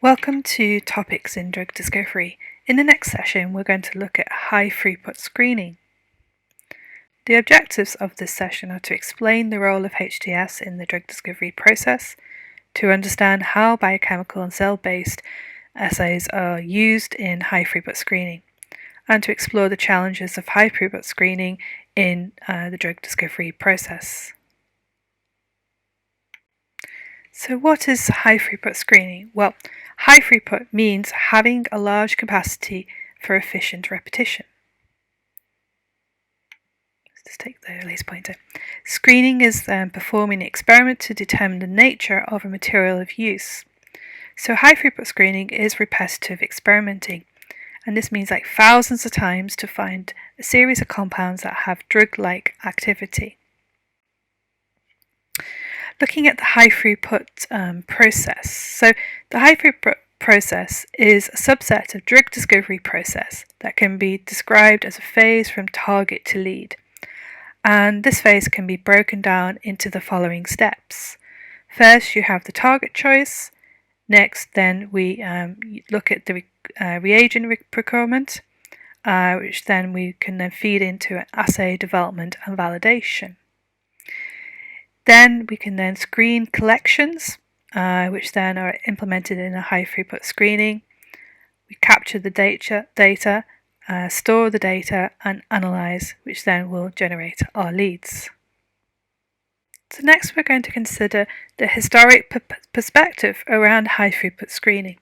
Welcome to Topics in Drug Discovery. In the next session, we're going to look at high-throughput screening. The objectives of this session are to explain the role of HTS in the drug discovery process, to understand how biochemical and cell-based assays are used in high-throughput screening, and to explore the challenges of high-throughput screening in the drug discovery process. So what is high-throughput screening? Well, high-throughput means having a large capacity for efficient repetition. Let's just take the laser pointer. Screening is performing an experiment to determine the nature of a material of use. So high-throughput screening is repetitive experimenting, and this means like thousands of times to find a series of compounds that have drug-like activity. Looking at the high-throughput process. So the high-throughput process is a subset of drug discovery process that can be described as a phase from target to lead. And this phase can be broken down into the following steps. First, you have the target choice. Next, then we look at the reagent procurement, which then we can then feed into assay development and validation. Then we can then screen collections, which then are implemented in a high-throughput screening. We capture the data, store the data, and analyze, which then will generate our leads. So next we're going to consider the historic perspective around high-throughput screening.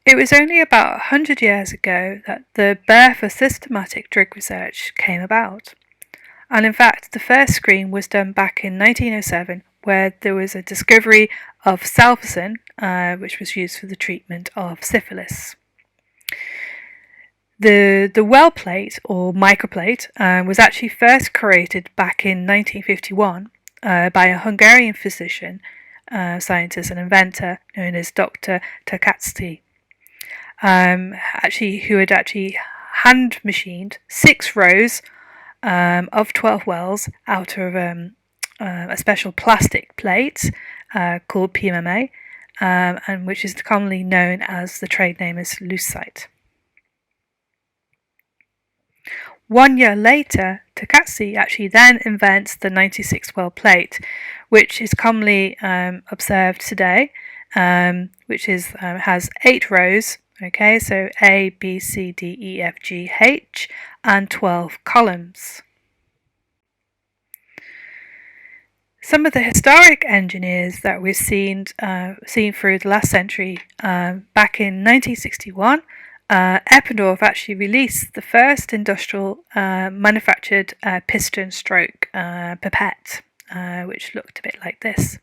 It was only about 100 years ago that the birth of systematic drug research came about. And in fact, the first screen was done back in 1907, where there was a discovery of salpicin, which was used for the treatment of syphilis. The well plate, or microplate, was actually first created back in 1951 by a Hungarian physician, scientist and inventor known as Dr. Takacsi, who had hand machined 6 rows of 12 wells out of a special plastic plate called PMMA, and which is commonly known as the trade name as Lucite. 1 year later, Takacsi actually then invents the 96 well plate, which is commonly observed today, which has 8 rows. Okay, so A, B, C, D, E, F, G, H, and 12 columns. Some of the historic engineers that we've seen through the last century, back in 1961, Eppendorf actually released the first industrial manufactured piston stroke pipette, which looked a bit like this.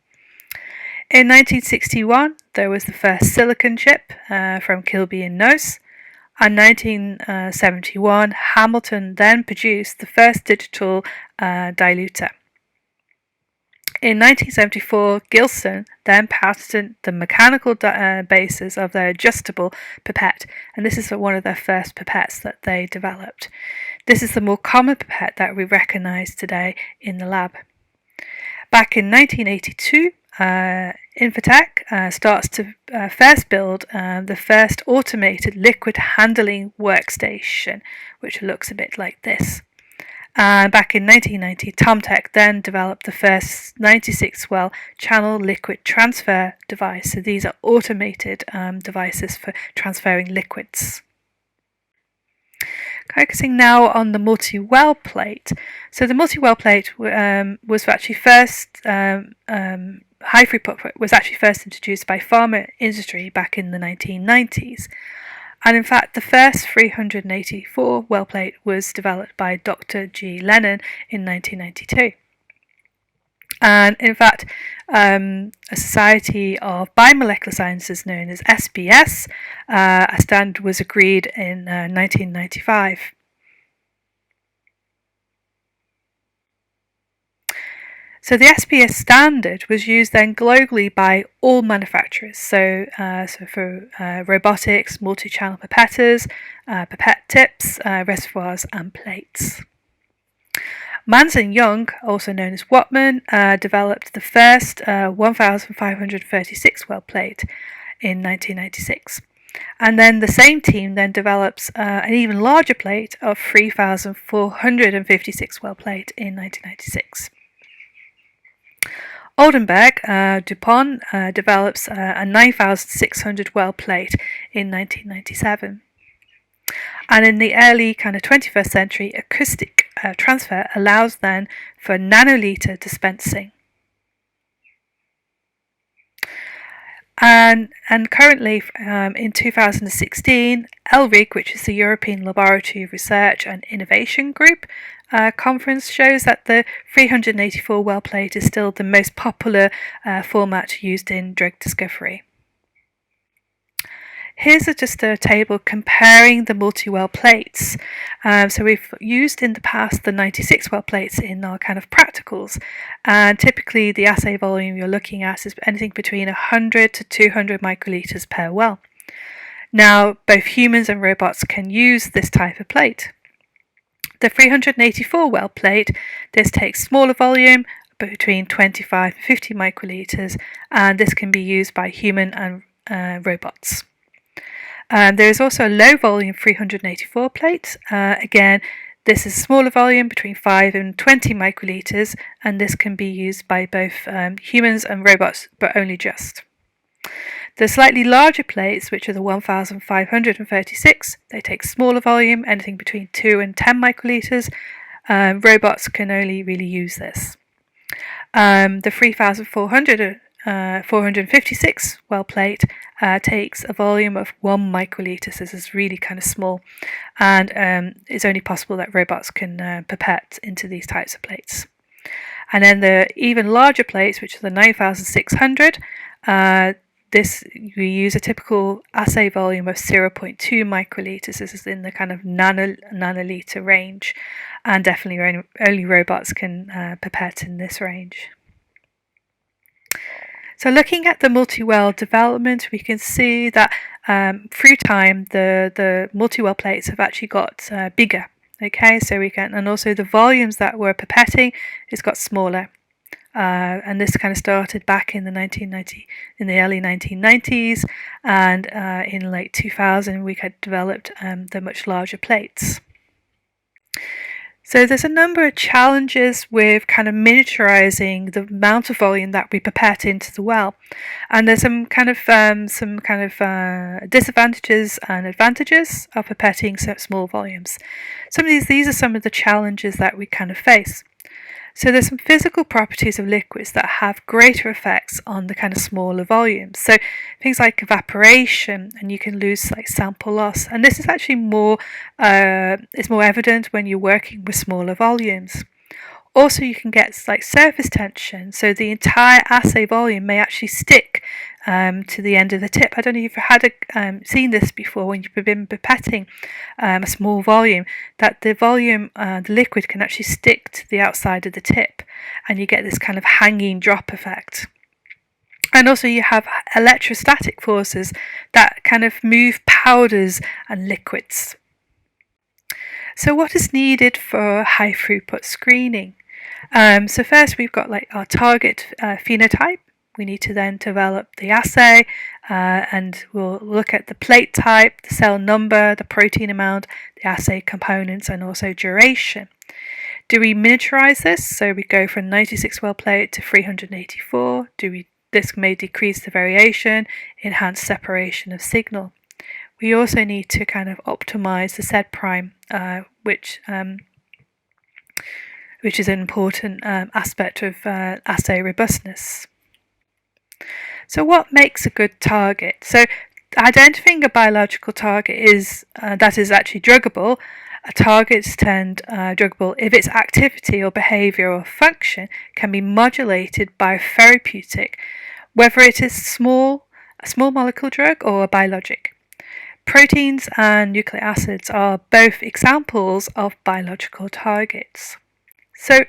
In 1961, there was the first silicon chip from Kilby and Noce, and 1971, Hamilton then produced the first digital diluter. In 1974, Gilson then patented the mechanical basis of their adjustable pipette, and this is one of their first pipettes that they developed. This is the more common pipette that we recognise today in the lab. Back in 1982, Infotech starts to first build the first automated liquid handling workstation, which looks a bit like this. Back in 1990, Tomtech then developed the first 96 well channel liquid transfer device. So these are automated devices for transferring liquids. Focusing now on the multi-well plate. So the multi-well plate was actually first high throughput was actually first introduced by pharma industry back in the 1990s. And in fact, the first 384 well plate was developed by Dr. G. Lennon in 1992. And in fact, a Society of Biomolecular Sciences known as SBS, a standard was agreed in 1995. So the SBS standard was used then globally by all manufacturers. So for robotics, multi-channel pipetters, pipette tips, reservoirs, and plates. Manson Young, also known as Whatman, developed the first 1536 well plate. in 1996. And then the same team then develops an even larger plate of 3,456 well plate in 1996. Oldenburg, DuPont, develops a 9,600 well plate in 1997. And in the early kind of 21st century, acoustic transfer allows then for nanoliter dispensing. And currently, in 2016, ELRIG, which is the European Laboratory of Research and Innovation Group conference, shows that the 384 well plate is still the most popular format used in drug discovery. Here's just a table comparing the multi-well plates. So we've used in the past the 96 well plates in our kind of practicals, and typically the assay volume you're looking at is anything between 100 to 200 microliters per well. Now, both humans and robots can use this type of plate. The 384 well plate, this takes smaller volume, between 25 and 50 microliters, and this can be used by human and robots. There is also a low volume 384 plate. Again, this is smaller volume between 5 and 20 microliters, and this can be used by both humans and robots, but only just. The slightly larger plates, which are the 1,536, they take smaller volume, anything between 2 and 10 microliters. Robots can only really use this. The 3,456 well plate takes a volume of 1 microliter, so this is really kind of small, and it's only possible that robots can pipette into these types of plates. And then the even larger plates, which are the 9,600, we use a typical assay volume of 0.2 microliters. This is in the kind of nanoliter range, and definitely only robots can pipette in this range. So looking at the multi-well development, we can see that through time the multi-well plates have actually got bigger. Okay, so and also the volumes that we're pipetting has got smaller. And this kind of started back in the early 1990s, and in late 2000 we had developed the much larger plates. So there's a number of challenges with kind of miniaturizing the amount of volume that we pipette into the well, and there's some kind of disadvantages and advantages of pipetting small volumes. Some of these are some of the challenges that we kind of face. So there's some physical properties of liquids that have greater effects on the kind of smaller volumes. So things like evaporation, and you can lose like sample loss. And this is actually more evident when you're working with smaller volumes. Also, you can get like surface tension, so the entire assay volume may actually stick to the end of the tip. I don't know if you've seen this before when you've been pipetting a small volume, that the volume, the liquid can actually stick to the outside of the tip, and you get this kind of hanging drop effect. And also you have electrostatic forces that kind of move powders and liquids. So what is needed for high throughput screening? So first we've got like our target phenotype. We need to then develop the assay, and we'll look at the plate type, the cell number, the protein amount, the assay components, and also duration. Do we miniaturize this? So we go from 96 well plate to 384. This may decrease the variation, enhance separation of signal. We also need to kind of optimize the Z prime, which is an important aspect of assay robustness. So what makes a good target? So identifying a biological target that is actually druggable. A target is termed druggable if its activity or behavior or function can be modulated by a therapeutic, whether it is a small molecule drug or a biologic. Proteins and nucleic acids are both examples of biological targets. So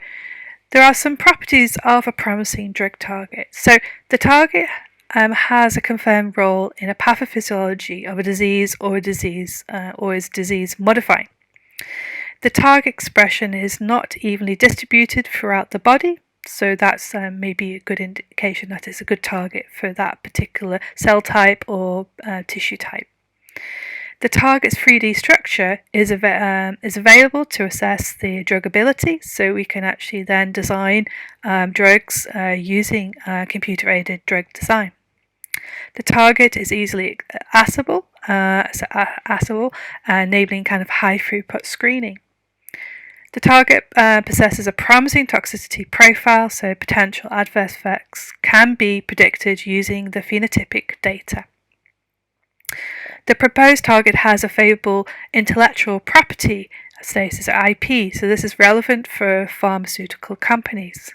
there are some properties of a promising drug target. So the target has a confirmed role in a pathophysiology of a disease or is disease modifying. The target expression is not evenly distributed throughout the body, So that's maybe a good indication that it's a good target for that particular cell type or tissue type. The target's 3D structure is available to assess the drugability, so we can actually then design drugs using computer-aided drug design. The target is easily assayable, enabling kind of high throughput screening. The target possesses a promising toxicity profile, so potential adverse effects can be predicted using the phenotypic data. The proposed target has a favourable intellectual property status, or IP, so this is relevant for pharmaceutical companies.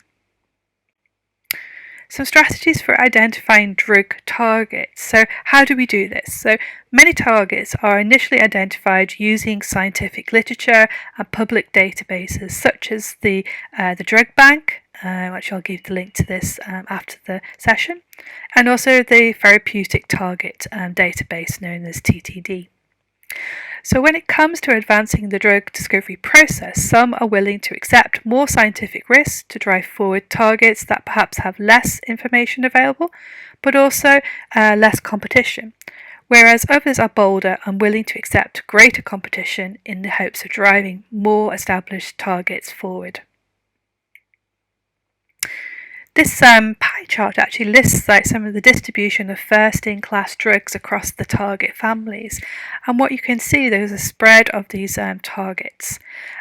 Some strategies for identifying drug targets. So how do we do this? So many targets are initially identified using scientific literature and public databases such as the Drug Bank, which I'll give the link to this after the session, and also the Therapeutic Target database known as TTD. So when it comes to advancing the drug discovery process, some are willing to accept more scientific risks to drive forward targets that perhaps have less information available, but also less competition, whereas others are bolder and willing to accept greater competition in the hopes of driving more established targets forward. This pie chart actually lists some of the distribution of first-in-class drugs across the target families, and what you can see, there's a spread of these targets.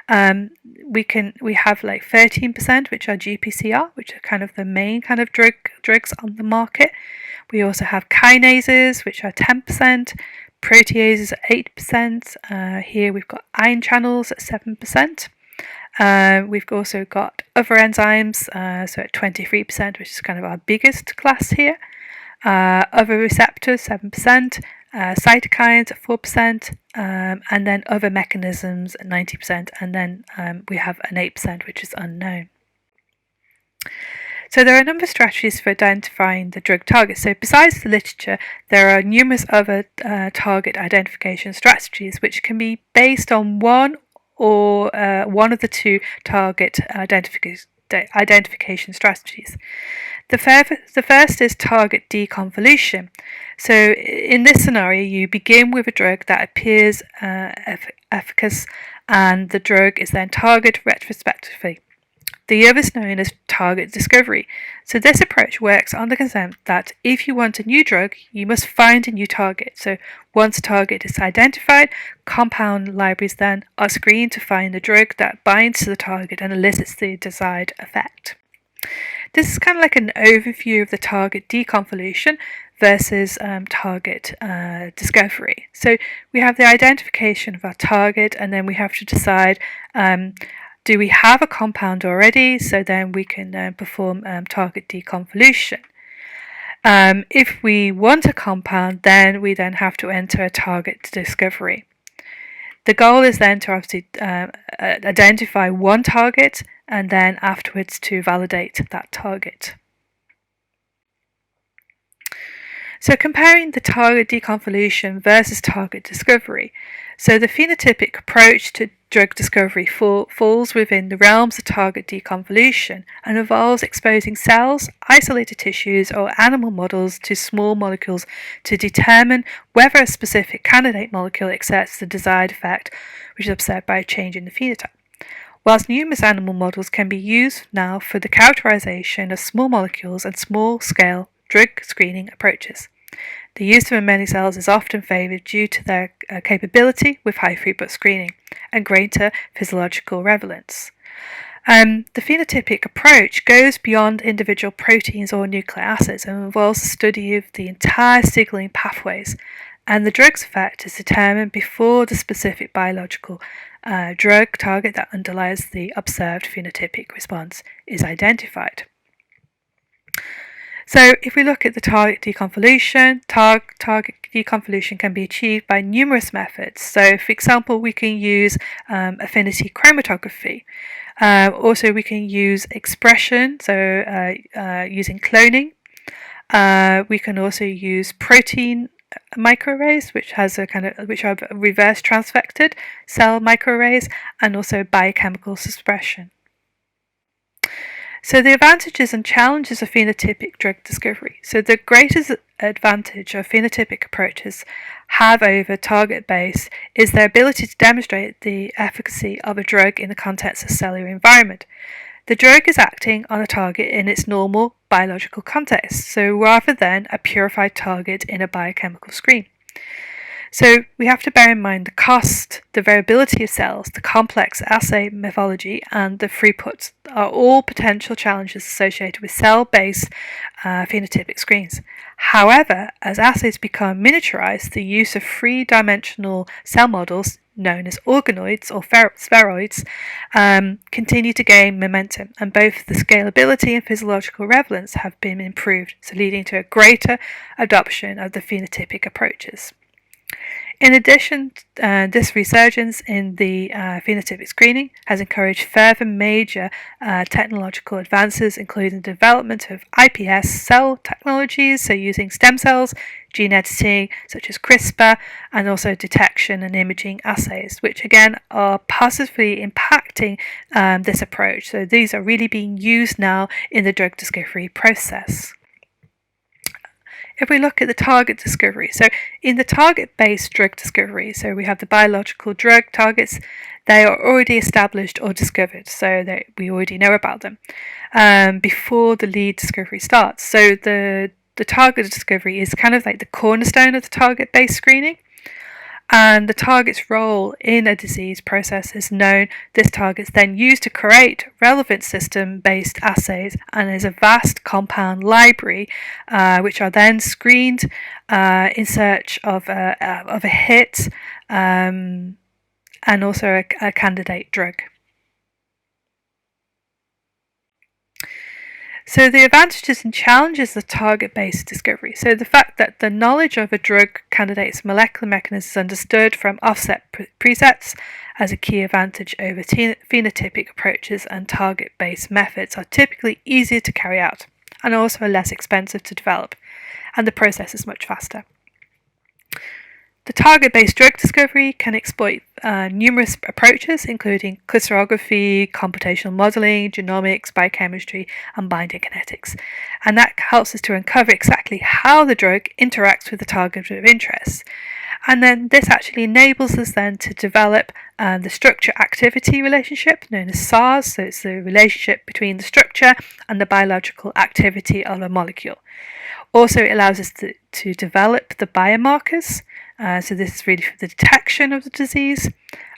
We have like 13%, which are GPCR, which are kind of the main kind of drugs on the market. We also have kinases, which are 10%, proteases at 8%. Here we've got ion channels at 7%. We've also got other enzymes, so at 23%, which is kind of our biggest class here. Other receptors, 7%, cytokines at 4%, and then other mechanisms at 90%, and then we have an 8%, which is unknown. So there are a number of strategies for identifying the drug targets. So besides the literature, there are numerous other target identification strategies which can be based on one or one of the two target identification strategies. The first is target deconvolution. So in this scenario, you begin with a drug that appears efficacious, and the drug is then targeted retrospectively. The other is known as target discovery. So this approach works on the concept that if you want a new drug, you must find a new target. So once a target is identified, compound libraries then are screened to find the drug that binds to the target and elicits the desired effect. This is kind of like an overview of the target deconvolution versus target discovery. So we have the identification of our target, and then we have to decide do we have a compound already? So then we can perform target deconvolution. If we want a compound, then we have to enter a target discovery. The goal is then to obviously identify one target and then afterwards to validate that target. So comparing the target deconvolution versus target discovery. So the phenotypic approach to drug discovery falls within the realms of target deconvolution and involves exposing cells, isolated tissues, or animal models to small molecules to determine whether a specific candidate molecule exerts the desired effect, which is observed by a change in the phenotype. Whilst numerous animal models can be used now for the characterization of small molecules and small-scale drug screening approaches. The use of many cells is often favoured due to their capability with high throughput screening and greater physiological relevance. The phenotypic approach goes beyond individual proteins or nucleic acids and involves the study of the entire signalling pathways, and the drug's effect is determined before the specific biological drug target that underlies the observed phenotypic response is identified. So if we look at the target deconvolution, target deconvolution can be achieved by numerous methods. So for example, we can use affinity chromatography. Also we can use expression, so using cloning. We can also use protein microarrays, which are reverse transfected cell microarrays, and also biochemical suppression. So the advantages and challenges of phenotypic drug discovery. So the greatest advantage of phenotypic approaches have over target-based is their ability to demonstrate the efficacy of a drug in the context of cellular environment. The drug is acting on a target in its normal biological context, so rather than a purified target in a biochemical screen. So we have to bear in mind the cost, the variability of cells, the complex assay methodology, and the throughput are all potential challenges associated with cell-based phenotypic screens. However, as assays become miniaturized, the use of three-dimensional cell models known as organoids or spheroids continue to gain momentum, and both the scalability and physiological relevance have been improved, so leading to a greater adoption of the phenotypic approaches. In addition, this resurgence in the phenotypic screening has encouraged further major technological advances, including the development of iPS cell technologies, so using stem cells, gene editing such as CRISPR, and also detection and imaging assays, which again are positively impacting this approach. So these are really being used now in the drug discovery process. If we look at the target discovery, so in the target-based drug discovery, so we have the biological drug targets, they are already established or discovered, so we already know about them before the lead discovery starts. So the target discovery is kind of like the cornerstone of the target-based screening. And the target's role in a disease process is known. This target is then used to create relevant system-based assays, and is a vast compound library which are then screened in search of a hit and also a candidate drug. So the advantages and challenges of target-based discovery. So the fact that the knowledge of a drug candidate's molecular mechanism is understood from offset presets as a key advantage over phenotypic approaches, and target-based methods are typically easier to carry out and also less expensive to develop, and the process is much faster. The target-based drug discovery can exploit numerous approaches, including crystallography, computational modeling, genomics, biochemistry, and binding kinetics. And that helps us to uncover exactly how the drug interacts with the target of interest. And then this actually enables us then to develop the structure-activity relationship, known as SARS. So it's the relationship between the structure and the biological activity of a molecule. Also, it allows us to develop the biomarkers. So this is really for the detection of the disease.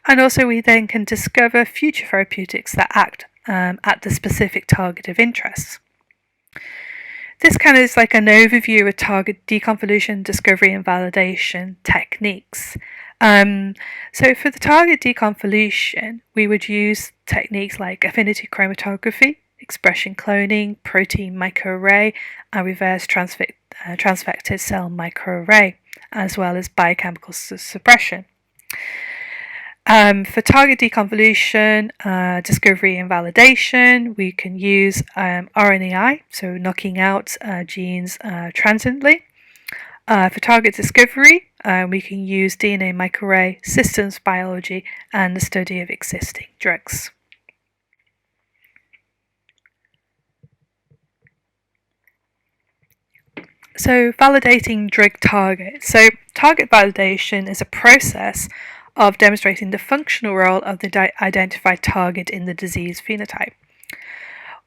And also we then can discover future therapeutics that act at the specific target of interest. This kind of is like an overview of target deconvolution, discovery and validation techniques. So for the target deconvolution, we would use techniques like affinity chromatography, expression cloning, protein microarray, and reverse transfected cell microarray, as well as biochemical suppression. For target deconvolution, discovery and validation, we can use RNAi, so knocking out genes transiently. For target discovery, we can use DNA microarray, systems biology, and the study of existing drugs. So validating drug targets. So target validation is a process of demonstrating the functional role of the identified target in the disease phenotype.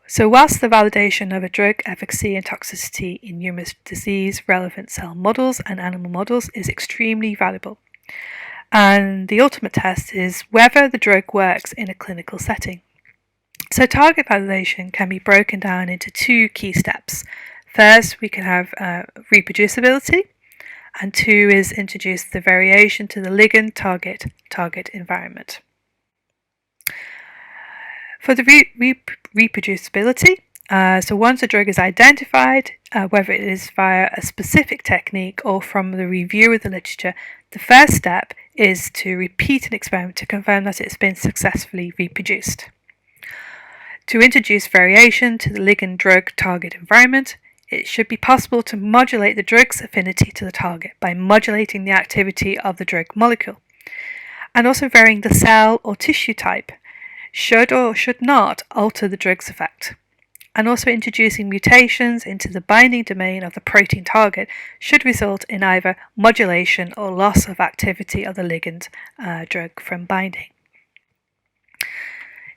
So whilst the validation of a drug efficacy and toxicity in numerous disease-relevant cell models and animal models is extremely valuable, and the ultimate test is whether the drug works in a clinical setting. So target validation can be broken down into two key steps. First, we can have reproducibility, and two is introduce the variation to the ligand target environment. For the reproducibility, so once a drug is identified, whether it is via a specific technique or from the review of the literature, the first step is to repeat an experiment to confirm that it's been successfully reproduced. To introduce variation to the ligand drug target environment, it should be possible to modulate the drug's affinity to the target by modulating the activity of the drug molecule, and also varying the cell or tissue type should or should not alter the drug's effect. and also introducing mutations into the binding domain of the protein target should result in either modulation or loss of activity of the ligand drug from binding.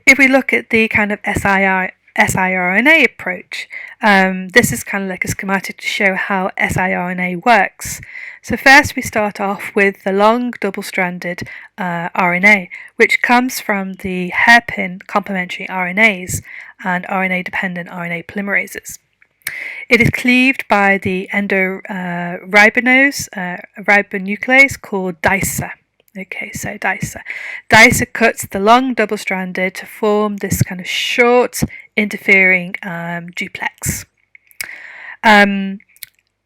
If we look at the kind of siRNA approach, this is kind of like a schematic to show how siRNA works. So first we start off with the long double-stranded RNA, which comes from the hairpin complementary RNAs and RNA-dependent RNA polymerases. It is cleaved by the ribonuclease called DISA. Okay, so DISA. DISA cuts the long double-stranded to form this kind of short interfering duplex.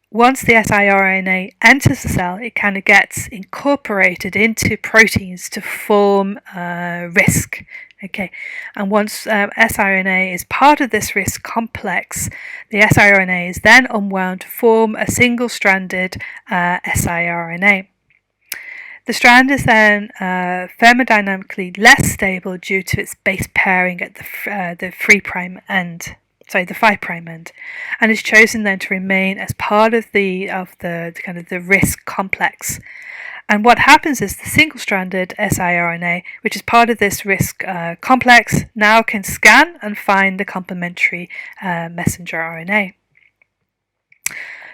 Once the siRNA enters the cell, it kind of gets incorporated into proteins to form RISC. Okay, and once siRNA is part of this RISC complex, the siRNA is then unwound to form a single-stranded siRNA. The strand is then thermodynamically less stable due to its base pairing at the 5' end, and is chosen then to remain as part of the kind of the RISC complex. And what happens is the single-stranded siRNA, which is part of this RISC complex, now can scan and find the complementary messenger RNA.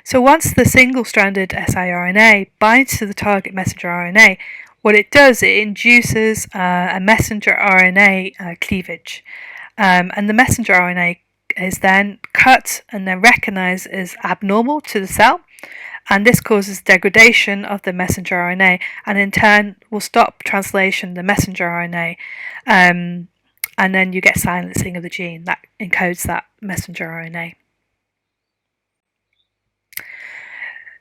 So once the single-stranded siRNA binds to the target messenger RNA, what it does, it induces a messenger RNA cleavage. And the messenger RNA is then cut and then recognized as abnormal to the cell. And this causes degradation of the messenger RNA and in turn will stop translation of the messenger RNA. And then you get silencing of the gene that encodes that messenger RNA.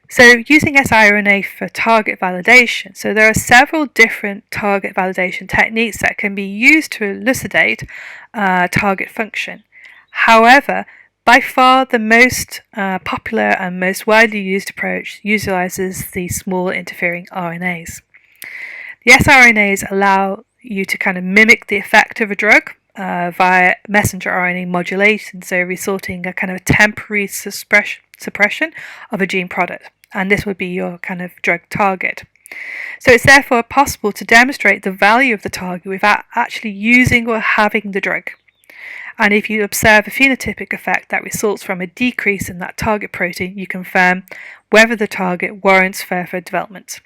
So using siRNA for target validation. So there are several different target validation techniques that can be used to elucidate target function. However, by far the most popular and most widely used approach utilizes the small interfering RNAs. The siRNAs allow you to kind of mimic the effect of a drug via messenger RNA modulation, so resulting in a kind of a temporary suppression of a gene product. And this would be your kind of drug target. So it's therefore possible to demonstrate the value of the target without actually using or having the drug. And if you observe a phenotypic effect that results from a decrease in that target protein, you confirm whether the target warrants further development.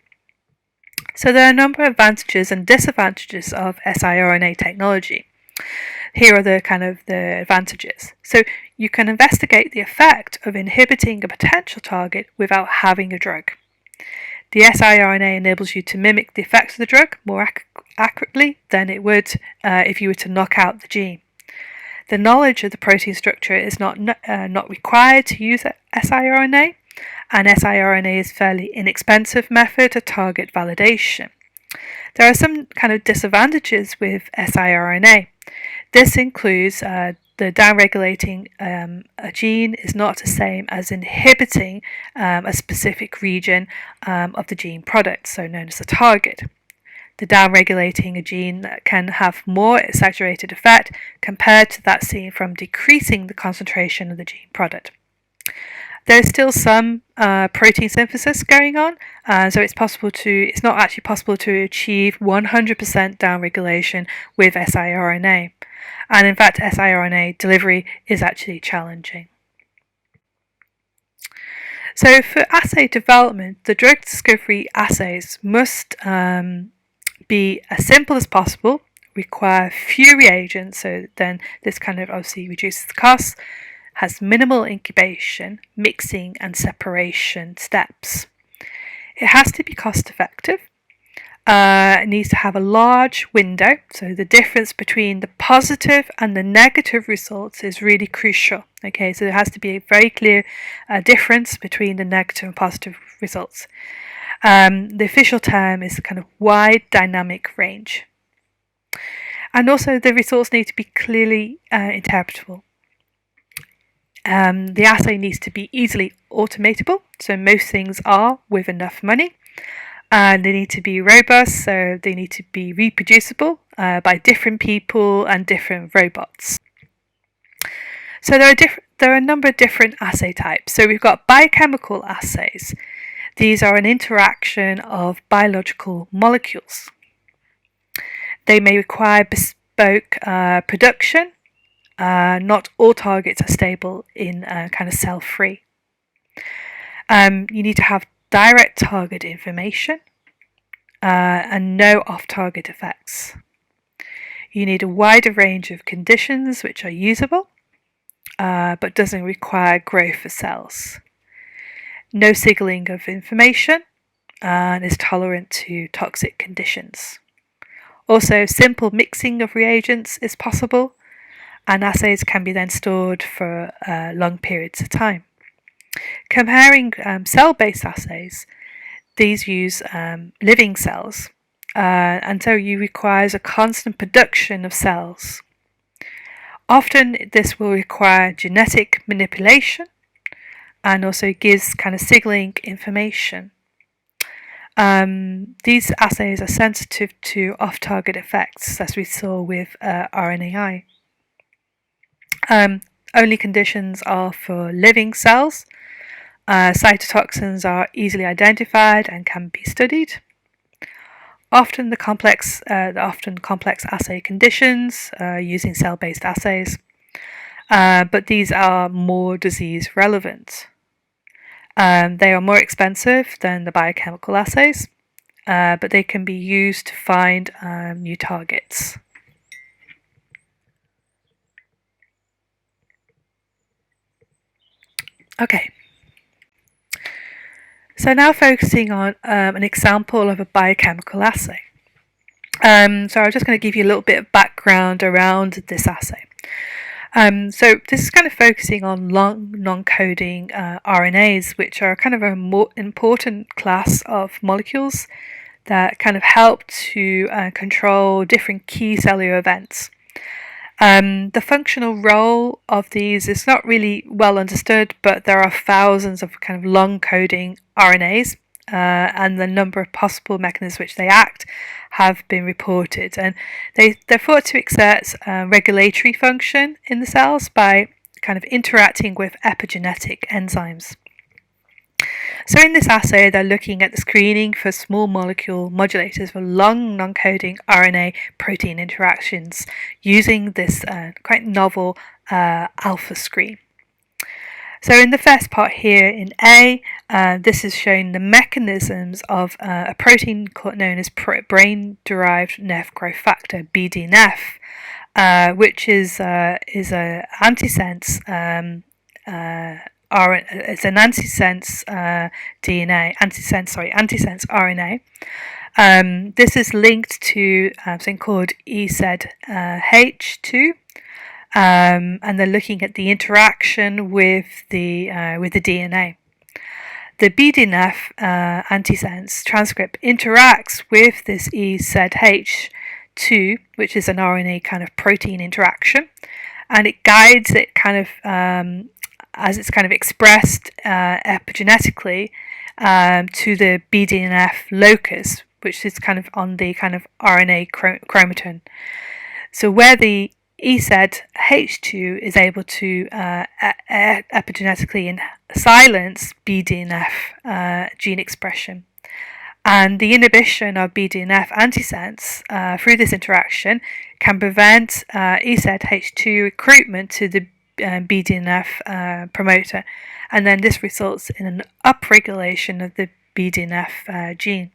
So there are a number of advantages and disadvantages of siRNA technology. Here are the kind of the advantages. So you can investigate the effect of inhibiting a potential target without having a drug. The siRNA enables you to mimic the effect of the drug more accurately than it would if you were to knock out the gene. The knowledge of the protein structure is not required to use siRNA, and siRNA is a fairly inexpensive method of target validation. There are some kind of disadvantages with siRNA. This includes the downregulating a gene is not the same as inhibiting a specific region of the gene product, so known as the target. The downregulating a gene can have more exaggerated effect compared to that seen from decreasing the concentration of the gene product. There's still some protein synthesis going on, so it's not actually possible to achieve 100% downregulation with siRNA. And in fact, siRNA delivery is actually challenging. So for assay development, the drug discovery assays must be as simple as possible, require few reagents, so then this kind of obviously reduces the costs, has minimal incubation, mixing and separation steps. It has to be cost effective. It needs to have a large window, so the difference between the positive and the negative results is really crucial. Okay, so there has to be a very clear difference between the negative and positive results. The official term is kind of wide dynamic range. And also the results need to be clearly interpretable. The assay needs to be easily automatable, so most things are with enough money. They need to be robust, so they need to be reproducible by different people and different robots. So there are a number of different assay types. So we've got biochemical assays. These are an interaction of biological molecules. They may require bespoke production. Not all targets are stable in kind of cell-free. You need to have direct target information and no off-target effects. You need a wider range of conditions which are usable, but doesn't require growth for cells. No signaling of information and is tolerant to toxic conditions. Also, simple mixing of reagents is possible, and assays can be then stored for long periods of time. Comparing cell-based assays, these use living cells, and so you requires a constant production of cells. Often this will require genetic manipulation and also gives kind of signaling information. These assays are sensitive to off-target effects, as we saw with RNAi. Only conditions are for living cells. Cytotoxins are easily identified and can be studied. Often complex assay conditions using cell-based assays, but these are more disease relevant. They are more expensive than the biochemical assays, but they can be used to find new targets. Okay. So now focusing on an example of a biochemical assay. So I'm just going to give you a little bit of background around this assay. So this is kind of focusing on long non-coding RNAs, which are kind of a more important class of molecules that kind of help to control different key cellular events. The functional role of these is not really well understood, but there are thousands of kind of long coding RNAs, and the number of possible mechanisms which they act have been reported. And they're thought to exert regulatory function in the cells by kind of interacting with epigenetic enzymes. So in this assay, they're looking at the screening for small molecule modulators for long non-coding RNA protein interactions using this quite novel alpha screen. So in the first part here in A, this is showing the mechanisms of a protein known as brain-derived nerve growth factor, BDNF, which is a antisense it's an antisense antisense RNA. This is linked to something called EZH2, and they're looking at the interaction with the DNA. The BDNF antisense transcript interacts with this EZH2, which is an RNA kind of protein interaction, and it guides it kind of as it's kind of expressed epigenetically to the BDNF locus, which is kind of on the kind of RNA chromatin. So where the EZH2 is able to epigenetically silence BDNF gene expression. And the inhibition of BDNF antisense through this interaction can prevent EZH2 recruitment to the BDNF promoter, and then this results in an upregulation of the BDNF gene.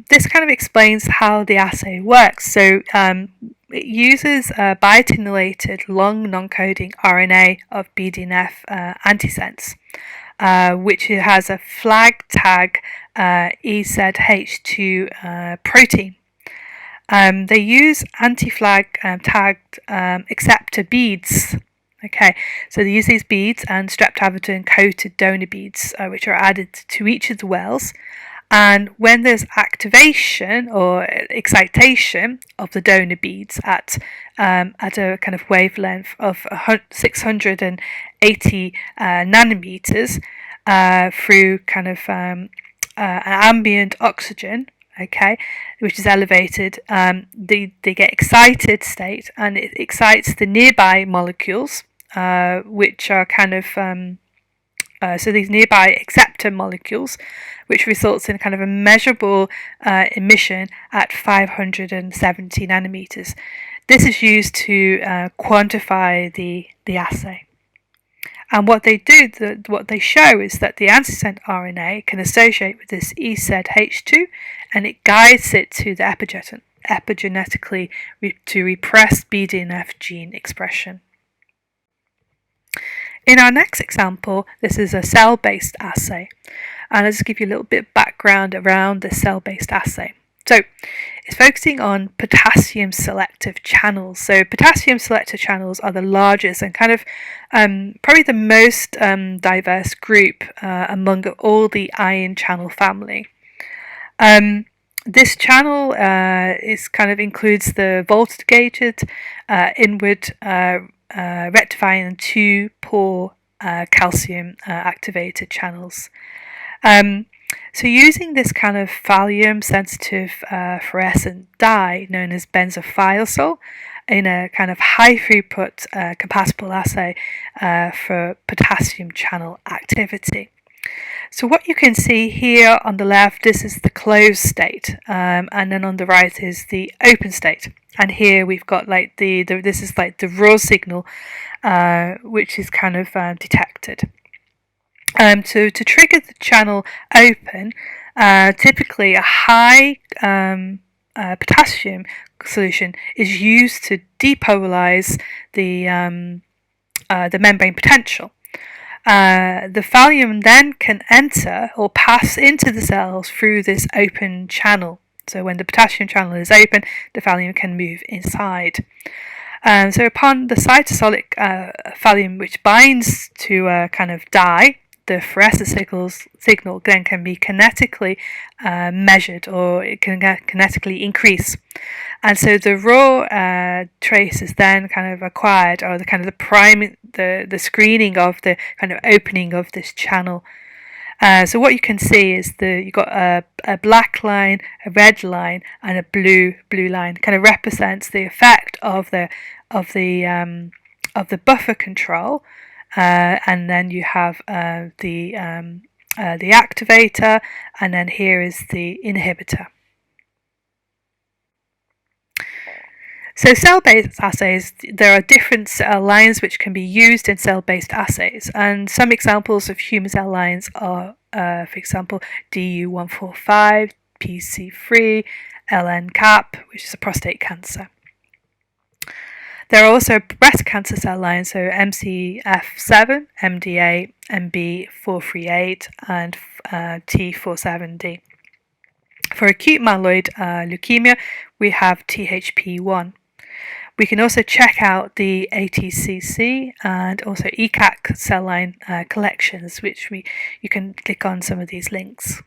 This kind of explains how the assay works. So it uses a biotinylated long non-coding RNA of BDNF antisense, which has a flag tag EZH2 protein. They use anti-flag tagged acceptor beads. Okay, so they use these beads and streptavidin coated donor beads, which are added to each of the wells. And when there's activation or excitation of the donor beads at a kind of wavelength of 680 nanometers through kind of ambient oxygen, okay, which is elevated, they get excited state, and it excites the nearby molecules, which are kind of so these nearby acceptor molecules, which results in kind of a measurable emission at 570 nanometers. This is used to quantify the assay. And what they do, what they show is that the antisense RNA can associate with this EZH2, and it guides it to the epigenetically to repress BDNF gene expression. In our next example, this is a cell-based assay. And I'll just give you a little bit of background around the cell-based assay. So it's focusing on potassium selective channels. So potassium selective channels are the largest and kind of probably the most diverse group among all the ion channel family. This channel is kind of includes the voltage gated, inward rectifying and 2-pore calcium activated channels. So using this kind of thallium sensitive fluorescent dye known as benzothiazole in a kind of high throughput compatible assay for potassium channel activity. So what you can see here on the left, this is the closed state, and then on the right is the open state. And here we've got like this is like the raw signal, which is kind of detected. So to trigger the channel open, typically a high potassium solution is used to depolarize the membrane potential. The thallium then can enter or pass into the cells through this open channel. So when the potassium channel is open, the thallium can move inside. So upon the cytosolic thallium, which binds to a kind of dye, the fluorescent signal then can be kinetically measured, or it can kinetically increase. And so the raw trace is then kind of acquired, or the kind of the screening of the kind of opening of this channel. So what you can see is you've got a black line, a red line, and a blue line. Kind of represents the effect of the buffer control, and then you have the activator, and then here is the inhibitor. So cell-based assays, there are different cell lines which can be used in cell-based assays, and some examples of human cell lines are, for example, DU145, PC3, LN-CAP, which is a prostate cancer. There are also breast cancer cell lines, so MCF7, MDA, MB438, and T47D. For acute myeloid leukemia, we have THP1. We can also check out the ATCC and also ECAC cell line collections, which you can click on some of these links.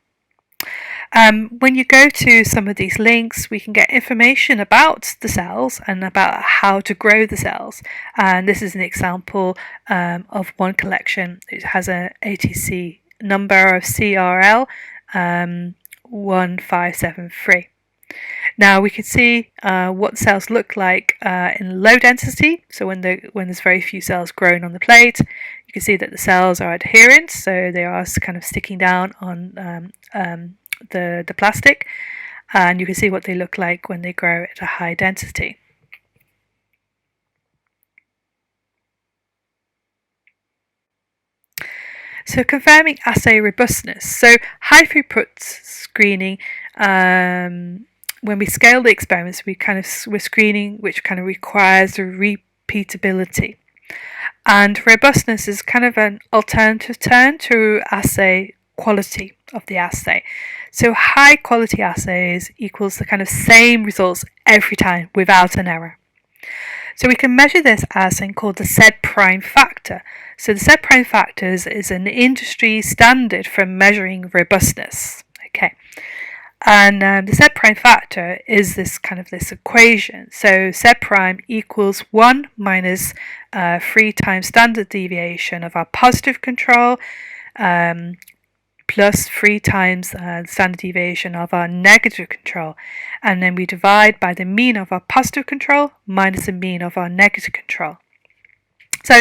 When you go to some of these links, we can get information about the cells and about how to grow the cells. And this is an example of one collection. It has an ATC number of CRL 1573. Now we can see what cells look like in low density. So when there's very few cells growing on the plate, you can see that the cells are adherent, so they are kind of sticking down on the plastic, and you can see what they look like when they grow at a high density. So confirming assay robustness. So high throughput screening, when we scale the experiments, we're screening which kind of requires a repeatability. And robustness is kind of an alternative term to assay quality of the assay. So high quality assays equals the kind of same results every time without an error. So we can measure this as something called the Z prime factor. So the Z prime factor is an industry standard for measuring robustness. Okay, and the Z prime factor is this equation. So Z prime equals 1 minus 3 times standard deviation of our positive control, plus 3 times the standard deviation of our negative control, and then we divide by the mean of our positive control minus the mean of our negative control. So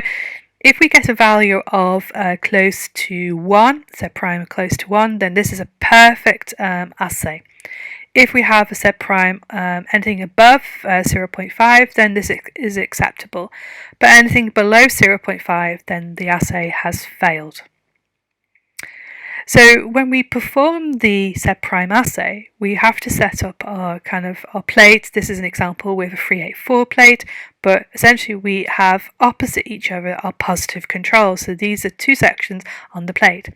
if we get a value of close to 1, Z prime close to 1, then this is a perfect assay. If we have a Z prime anything above 0.5, then this is acceptable. But anything below 0.5, then the assay has failed. So when we perform the Z prime assay, we have to set up our plate. This is an example with a 384 plate, but essentially we have opposite each other our positive controls. So these are 2 sections on the plate.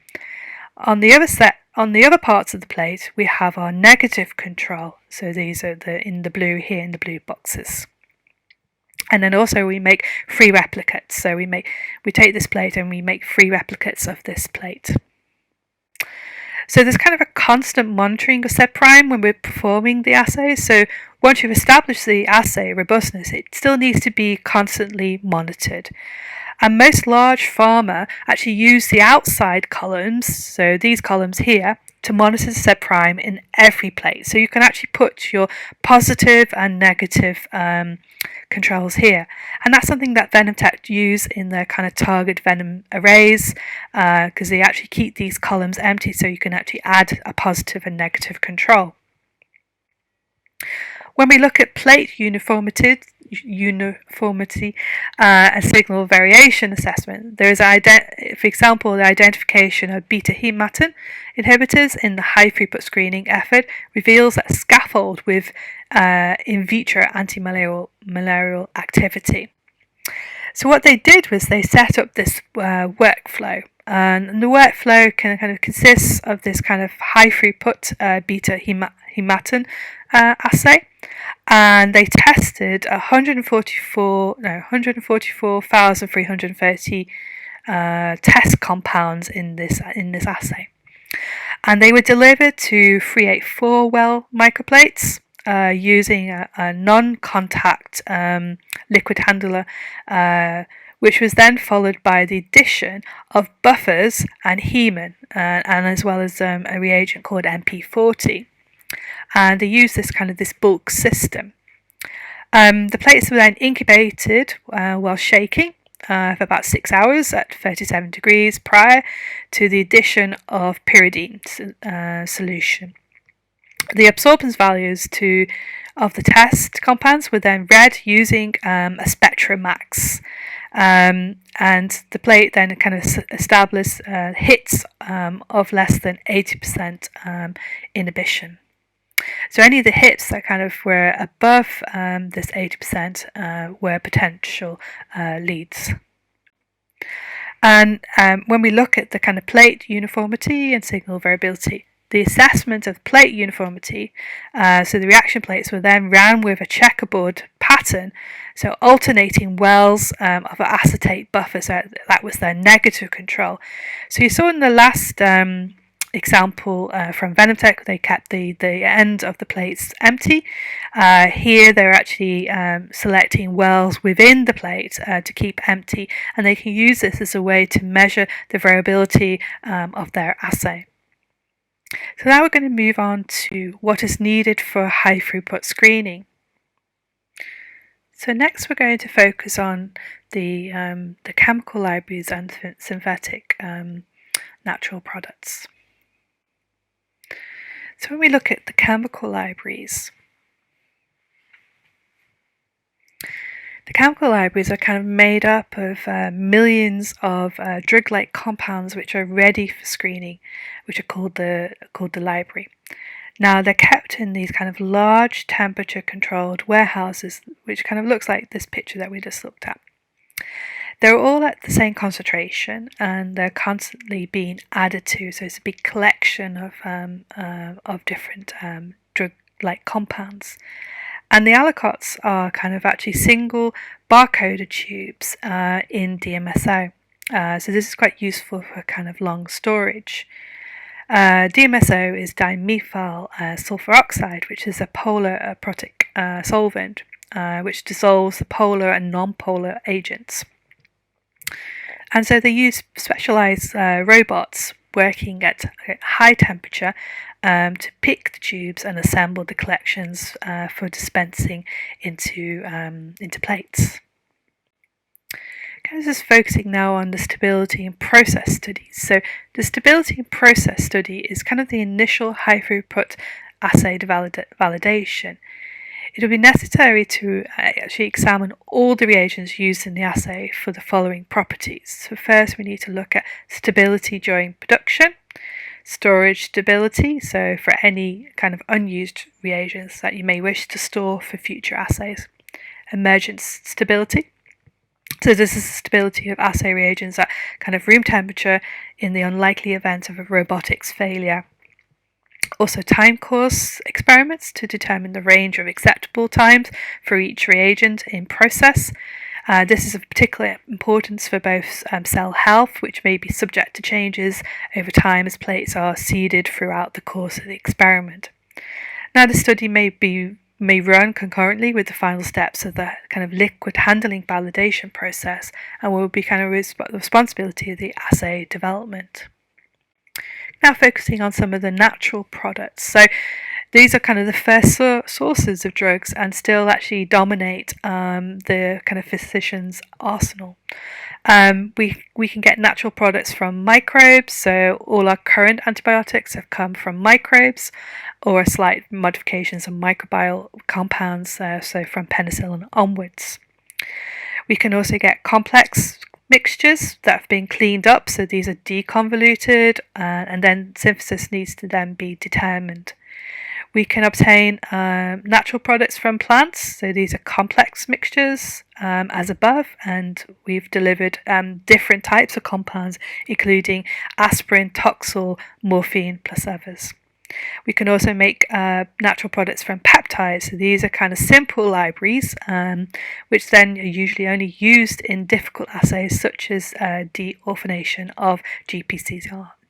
On the other parts of the plate, we have our negative control. So these are in the blue here in the blue boxes. And then also we make 3 replicates. So we take this plate and we make 3 replicates of this plate. So there's kind of a constant monitoring of Z prime when we're performing the assay. So once you've established the assay robustness, it still needs to be constantly monitored. And most large pharma actually use the outside columns, so these columns here, to monitor the Z prime in every plate. So you can actually put your positive and negative controls here. And that's something that VenomTech use in their kind of target venom arrays, because they actually keep these columns empty so you can actually add a positive and negative control. When we look at plate uniformity and signal variation assessment, there is, for example, the identification of beta hematin inhibitors in the high throughput screening effort reveals that scaffold with in vitro anti-malarial activity. So what they did was they set up this workflow, and the workflow kind of consists of this kind of high throughput beta hematin assay, and they tested 144,330 test compounds in this assay, and they were delivered to 384 well microplates using a non-contact liquid handler, which was then followed by the addition of buffers and heman, and as well as a reagent called MP40. And they use this bulk system. The plates were then incubated while shaking for about 6 hours at 37 degrees prior to the addition of pyridine solution. The absorbance values of the test compounds were then read using a SpectraMax, and the plate then kind of established hits of less than 80% inhibition. So any of the hits that kind of were above this 80% were potential leads. And when we look at the kind of plate uniformity and signal variability, the assessment of plate uniformity, so the reaction plates were then ran with a checkerboard pattern, so alternating wells of an acetate buffer, so that was their negative control. So you saw in the last example from VenomTech, they kept the end of the plates empty. Here they're actually selecting wells within the plate to keep empty, and they can use this as a way to measure the variability of their assay. So now we're going to move on to what is needed for high throughput screening. So next we're going to focus on the chemical libraries and synthetic natural products. So when we look at the chemical libraries, the chemical libraries are kind of made up of millions of drug-like compounds which are ready for screening, which are called the library. Now they're kept in these kind of large temperature-controlled warehouses, which kind of looks like this picture that we just looked at. They're all at the same concentration, and they're constantly being added to. So it's a big collection of different drug-like compounds. And the aliquots are kind of actually single barcoded tubes in DMSO. So this is quite useful for kind of long storage. DMSO is dimethyl sulfur oxide, which is a polar protic solvent, which dissolves the polar and non-polar agents. And so they use specialized robots working at a high temperature to pick the tubes and assemble the collections for dispensing into plates. Kind of just focusing now on the stability and process studies. So the stability and process study is kind of the initial high throughput assay validation. It will be necessary to actually examine all the reagents used in the assay for the following properties. So first we need to look at stability during production, storage stability, so for any kind of unused reagents that you may wish to store for future assays, emergence stability. So this is the stability of assay reagents at kind of room temperature in the unlikely event of a robotics failure. Also time course experiments to determine the range of acceptable times for each reagent in process. This is of particular importance for both cell health, which may be subject to changes over time as plates are seeded throughout the course of the experiment. Now the study may run concurrently with the final steps of the kind of liquid handling validation process and will be kind of the responsibility of the assay development. Now focusing on some of the natural products. So these are kind of the first sources of drugs and still actually dominate the kind of physician's arsenal. We can get natural products from microbes, so all our current antibiotics have come from microbes or slight modifications of microbial compounds, so from penicillin onwards. We can also get complex mixtures that have been cleaned up, so these are deconvoluted and then synthesis needs to then be determined. We can obtain natural products from plants, so these are complex mixtures as above, and we've delivered different types of compounds including aspirin, Toxil, morphine plus others. We can also make natural products from peptides, so these are kind of simple libraries which then are usually only used in difficult assays such as deorphanation of GPCRs.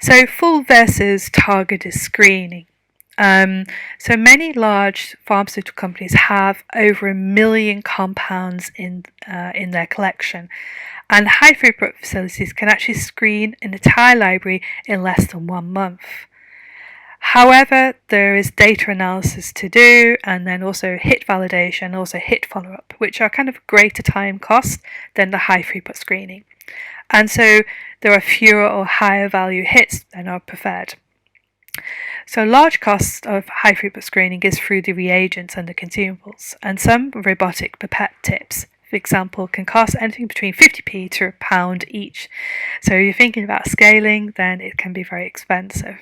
So full versus targeted screening. So many large pharmaceutical companies have over 1 million compounds in their collection, and high throughput facilities can actually screen an entire library in less than 1 month. However, there is data analysis to do, and then also hit validation, also hit follow-up, which are kind of greater time cost than the high throughput screening. And so there are fewer or higher value hits than are preferred. So large cost of high throughput screening is through the reagents and the consumables, and some robotic pipette tips, for example, can cost anything between 50p to £1 each. So if you're thinking about scaling, then it can be very expensive.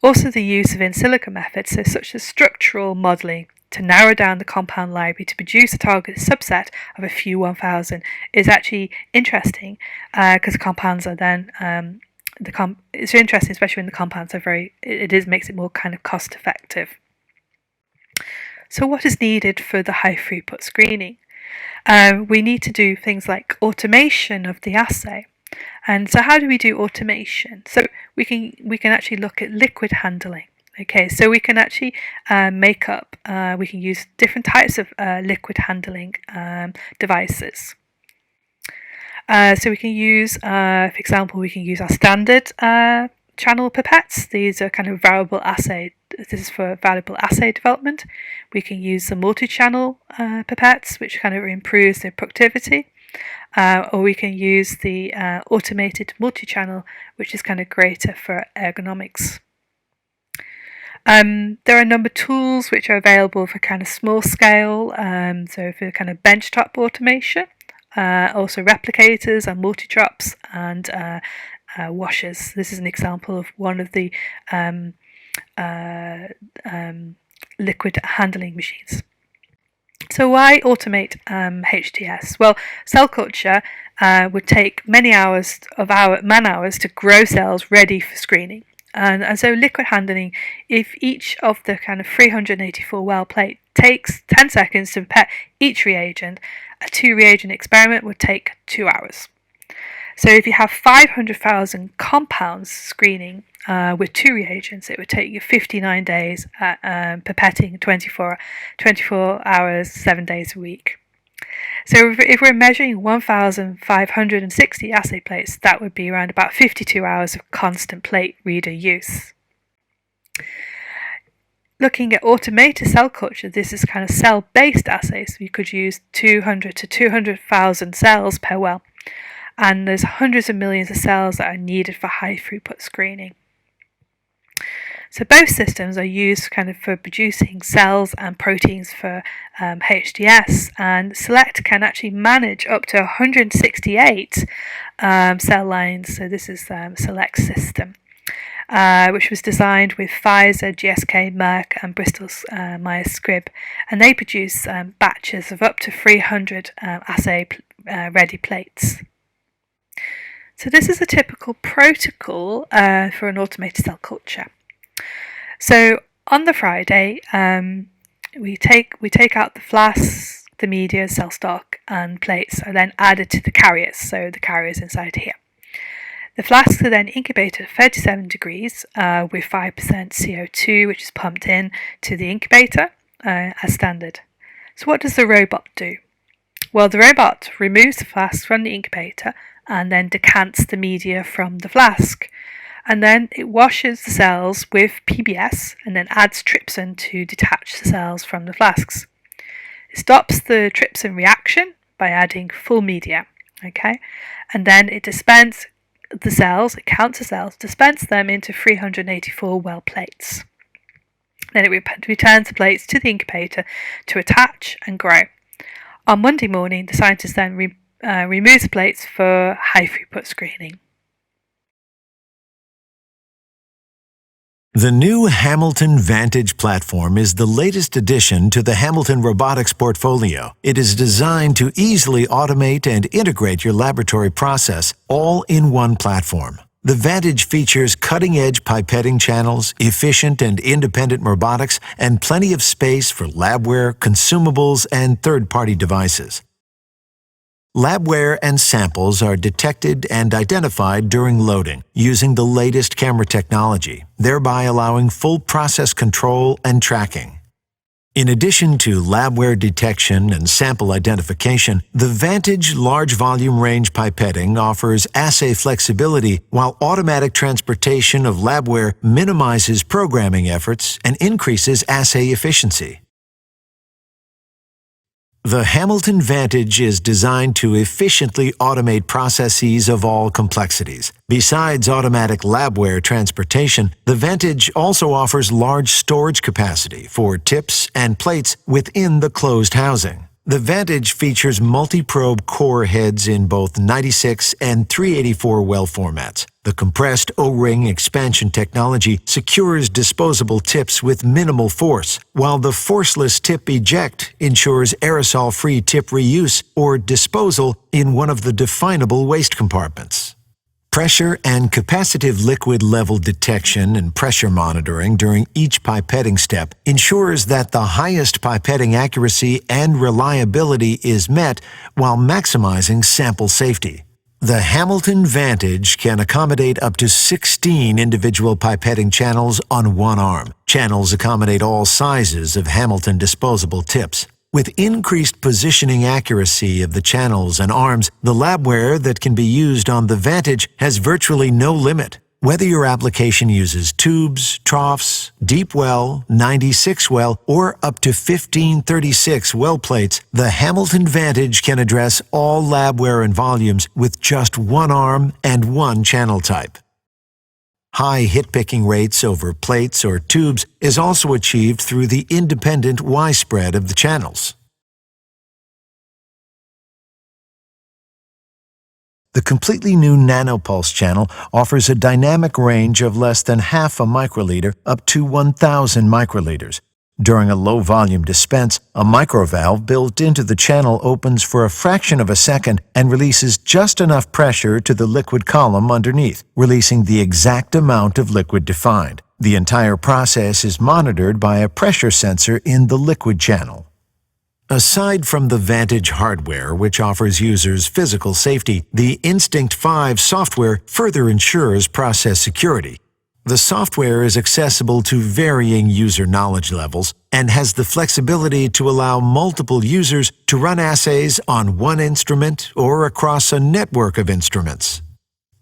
Also the use of in silico methods, so such as structural modelling, to narrow down the compound library to produce a targeted subset of a few 1,000 is actually interesting because compounds are then it's interesting, especially when the compounds are makes it more kind of cost effective. So what is needed for the high throughput screening? We need to do things like automation of the assay. And so how do we do automation? So we can actually look at liquid handling. Okay, so we can actually we can use different types of liquid handling devices. So we can use, for example, we can use our standard channel pipettes. These are kind of variable assay. This is for variable assay development. We can use the multi-channel pipettes, which kind of improves their productivity. Or we can use the automated multi-channel, which is kind of greater for ergonomics. There are a number of tools which are available for kind of small scale, so for kind of benchtop automation. Also replicators and multi-drops and washers. This is an example of one of the liquid handling machines. So why automate HTS? Well, cell culture would take many hours of man hours to grow cells ready for screening. And so liquid handling, if each of the kind of 384 well plate takes 10 seconds to prepare each reagent, a 2-reagent experiment would take 2 hours. So if you have 500,000 compounds screening with 2 reagents, it would take you 59 days at pipetting 24 hours, 7 days a week. So if we're measuring 1,560 assay plates, that would be around about 52 hours of constant plate reader use. Looking at automated cell culture, this is kind of cell-based assays. You could use 200 to 200,000 cells per well, and there's hundreds of millions of cells that are needed for high throughput screening. So both systems are used kind of for producing cells and proteins for HTS, and Select can actually manage up to 168 cell lines. So this is Select's system, which was designed with Pfizer, GSK, Merck and Bristol's Myers Squibb, and they produce batches of up to 300 assay ready plates. So this is a typical protocol for an automated cell culture. So on the Friday, we take out the flasks, the media, cell stock, and plates are then added to the carriers. So the carriers inside here. The flasks are then incubated at 37 degrees with 5% CO2, which is pumped in to the incubator as standard. So what does the robot do? Well, the robot removes the flask from the incubator and then decants the media from the flask. And then it washes the cells with PBS and then adds trypsin to detach the cells from the flasks. It stops the trypsin reaction by adding full media, okay? And then it dispenses the cells, it counts the cells, dispenses them into 384 well plates. Then it returns the plates to the incubator to attach and grow. On Monday morning, the scientists then remove the plates for high throughput screening. The new Hamilton Vantage platform is the latest addition to the Hamilton Robotics portfolio. It is designed to easily automate and integrate your laboratory process all in one platform. The Vantage features cutting-edge pipetting channels, efficient and independent robotics, and plenty of space for labware, consumables, and third-party devices. Labware and samples are detected and identified during loading using the latest camera technology, thereby allowing full process control and tracking. In addition to labware detection and sample identification, the Vantage large volume range pipetting offers assay flexibility, while automatic transportation of labware minimizes programming efforts and increases assay efficiency. The Hamilton Vantage is designed to efficiently automate processes of all complexities. Besides automatic labware transportation, the Vantage also offers large storage capacity for tips and plates within the closed housing. The Vantage features multi-probe core heads in both 96 and 384 well formats. The compressed O-ring expansion technology secures disposable tips with minimal force, while the forceless tip eject ensures aerosol-free tip reuse or disposal in one of the definable waste compartments. Pressure and capacitive liquid level detection and pressure monitoring during each pipetting step ensures that the highest pipetting accuracy and reliability is met while maximizing sample safety. The Hamilton Vantage can accommodate up to 16 individual pipetting channels on one arm. Channels accommodate all sizes of Hamilton disposable tips. With increased positioning accuracy of the channels and arms, the labware that can be used on the Vantage has virtually no limit. Whether your application uses tubes, troughs, deep well, 96 well, or up to 1536 well plates, the Hamilton Vantage can address all labware and volumes with just one arm and one channel type. High hit-picking rates over plates or tubes is also achieved through the independent Y-spread of the channels. The completely new nanopulse channel offers a dynamic range of less than half a microliter up to 1,000 microliters. During a low-volume dispense, a microvalve built into the channel opens for a fraction of a second and releases just enough pressure to the liquid column underneath, releasing the exact amount of liquid defined. The entire process is monitored by a pressure sensor in the liquid channel. Aside from the Vantage hardware, which offers users physical safety, the Instinct 5 software further ensures process security. The software is accessible to varying user knowledge levels and has the flexibility to allow multiple users to run assays on one instrument or across a network of instruments.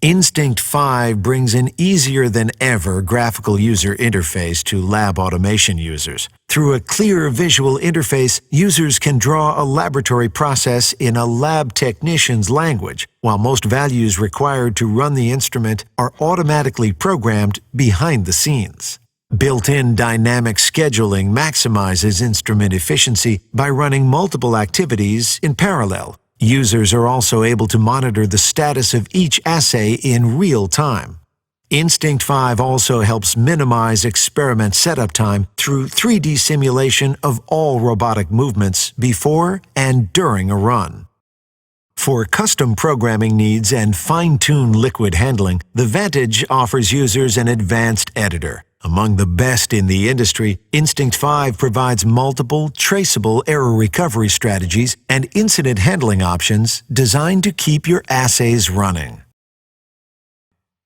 Instinct 5 brings an easier-than-ever graphical user interface to lab automation users. Through a clear visual interface, users can draw a laboratory process in a lab technician's language, while most values required to run the instrument are automatically programmed behind the scenes. Built-in dynamic scheduling maximizes instrument efficiency by running multiple activities in parallel. Users are also able to monitor the status of each assay in real time. Instinct 5 also helps minimize experiment setup time through 3D simulation of all robotic movements before and during a run. For custom programming needs and fine-tuned liquid handling, the Vantage offers users an advanced editor. Among the best in the industry, Instinct 5 provides multiple, traceable error recovery strategies and incident handling options designed to keep your assays running.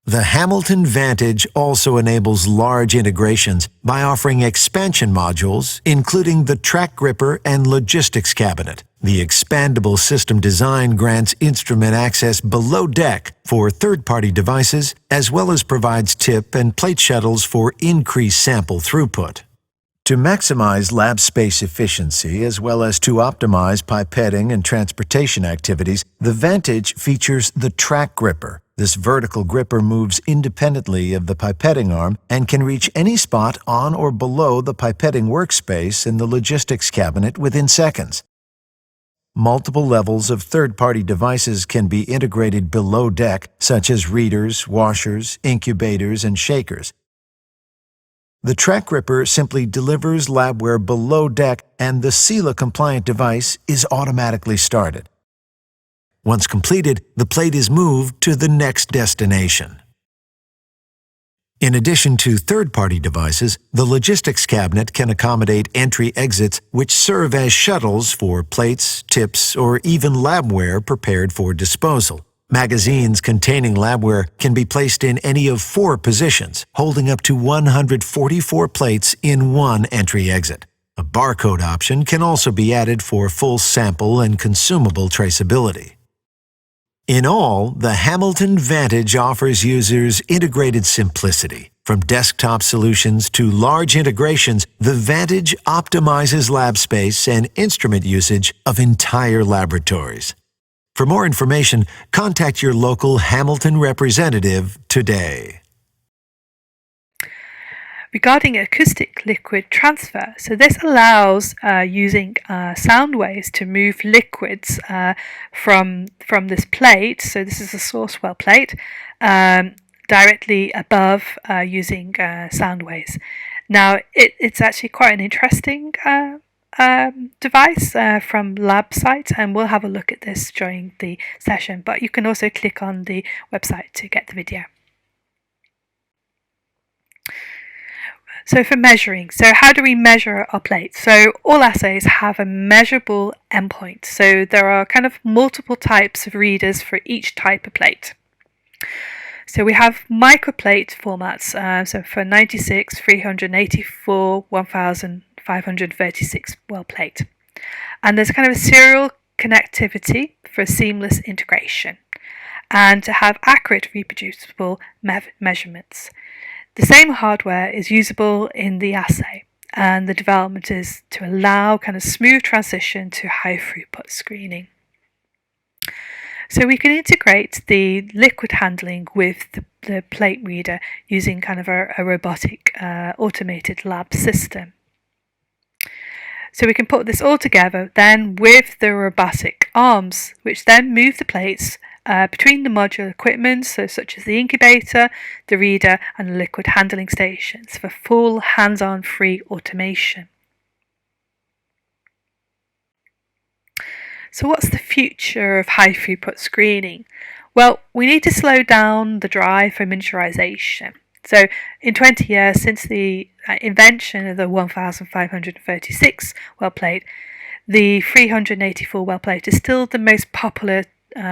The Hamilton Vantage also enables large integrations by offering expansion modules, including the track gripper and logistics cabinet. The expandable system design grants instrument access below deck for third-party devices, as well as provides tip and plate shuttles for increased sample throughput. To maximize lab space efficiency, as well as to optimize pipetting and transportation activities, the Vantage features the track gripper. This vertical gripper moves independently of the pipetting arm and can reach any spot on or below the pipetting workspace in the logistics cabinet within seconds. Multiple levels of third-party devices can be integrated below deck, such as readers, washers, incubators, and shakers. The track gripper simply delivers labware below deck and the CELA-compliant device is automatically started. Once completed, the plate is moved to the next destination. In addition to third-party devices, the logistics cabinet can accommodate entry-exits which serve as shuttles for plates, tips, or even labware prepared for disposal. Magazines containing labware can be placed in any of 4 positions, holding up to 144 plates in one entry-exit. A barcode option can also be added for full sample and consumable traceability. In all, the Hamilton Vantage offers users integrated simplicity. From desktop solutions to large integrations, the Vantage optimizes lab space and instrument usage of entire laboratories. For more information, contact your local Hamilton representative today. Regarding acoustic liquid transfer, so this allows using sound waves to move liquids from this plate, so this is a source well plate, directly above using sound waves. Now it's actually quite an interesting device from LabSite, and we'll have a look at this during the session, but you can also click on the website to get the video. So for measuring, so how do we measure our plates? So all assays have a measurable endpoint. So there are kind of multiple types of readers for each type of plate. So we have microplate formats, so for 96, 384, 1536 well plate. And there's kind of a serial connectivity for seamless integration and to have accurate reproducible measurements. The same hardware is usable in the assay, and the development is to allow kind of smooth transition to high throughput screening. So we can integrate the liquid handling with the plate reader using kind of a robotic automated lab system. So we can put this all together then with the robotic arms, which then move the plates between the modular equipment, so such as the incubator, the reader, and the liquid handling stations for full hands-on free automation. So what's the future of high throughput screening? Well, we need to slow down the drive for miniaturisation. So in 20 years since the invention of the 1536 well plate, the 384 well plate is still the most popular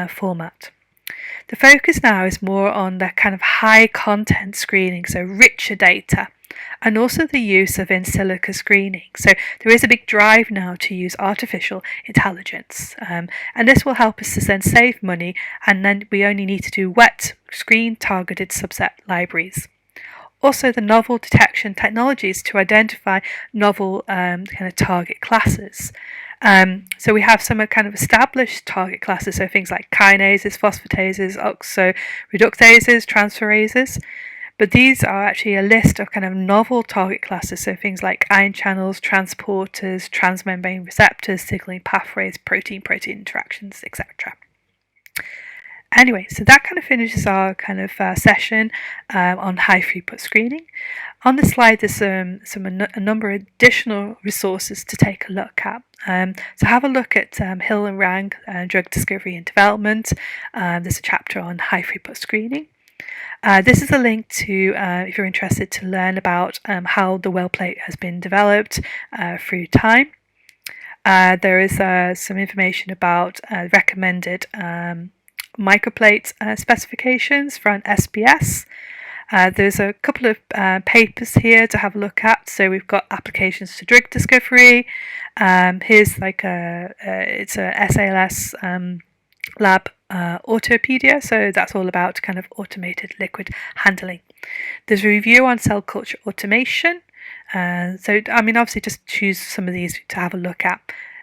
format. The focus now is more on the kind of high content screening, so richer data, and also the use of in silico screening. So there is a big drive now to use artificial intelligence, and this will help us to then save money, and then we only need to do wet screen targeted subset libraries. Also, the novel detection technologies to identify novel kind of target classes. So we have some kind of established target classes, so things like kinases, phosphatases, oxoreductases, transferases. But these are actually a list of kind of novel target classes, so things like ion channels, transporters, transmembrane receptors, signaling pathways, protein-protein interactions, etc. Anyway, so that kind of finishes our kind of session on high throughput screening. On the slide, there's a number of additional resources to take a look at. So have a look at Hill and Rang, Drug Discovery and Development. There's a chapter on high throughput screening. This is a link to, if you're interested to learn about how the well plate has been developed through time. There is some information about recommended microplate specifications for an SBS. There's a couple of papers here to have a look at. So we've got applications to drug discovery. Here's like it's a SALS lab autopedia, so that's all about kind of automated liquid handling. There's a review on cell culture automation. So I mean, obviously, just choose some of these to have a look at.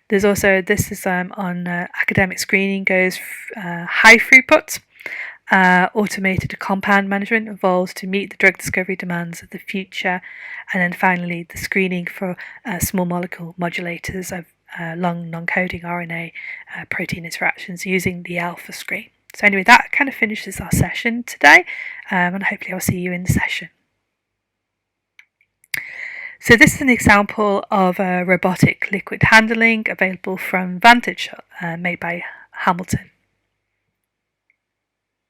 There's also, this is on academic screening goes high throughput. Automated compound management evolves to meet the drug discovery demands of the future. And then finally, the screening for small molecule modulators of long non-coding RNA protein interactions using the alpha screen. So anyway, that kind of finishes our session today, and hopefully I'll see you in the session. So this is an example of a robotic liquid handling available from Vantage, made by Hamilton.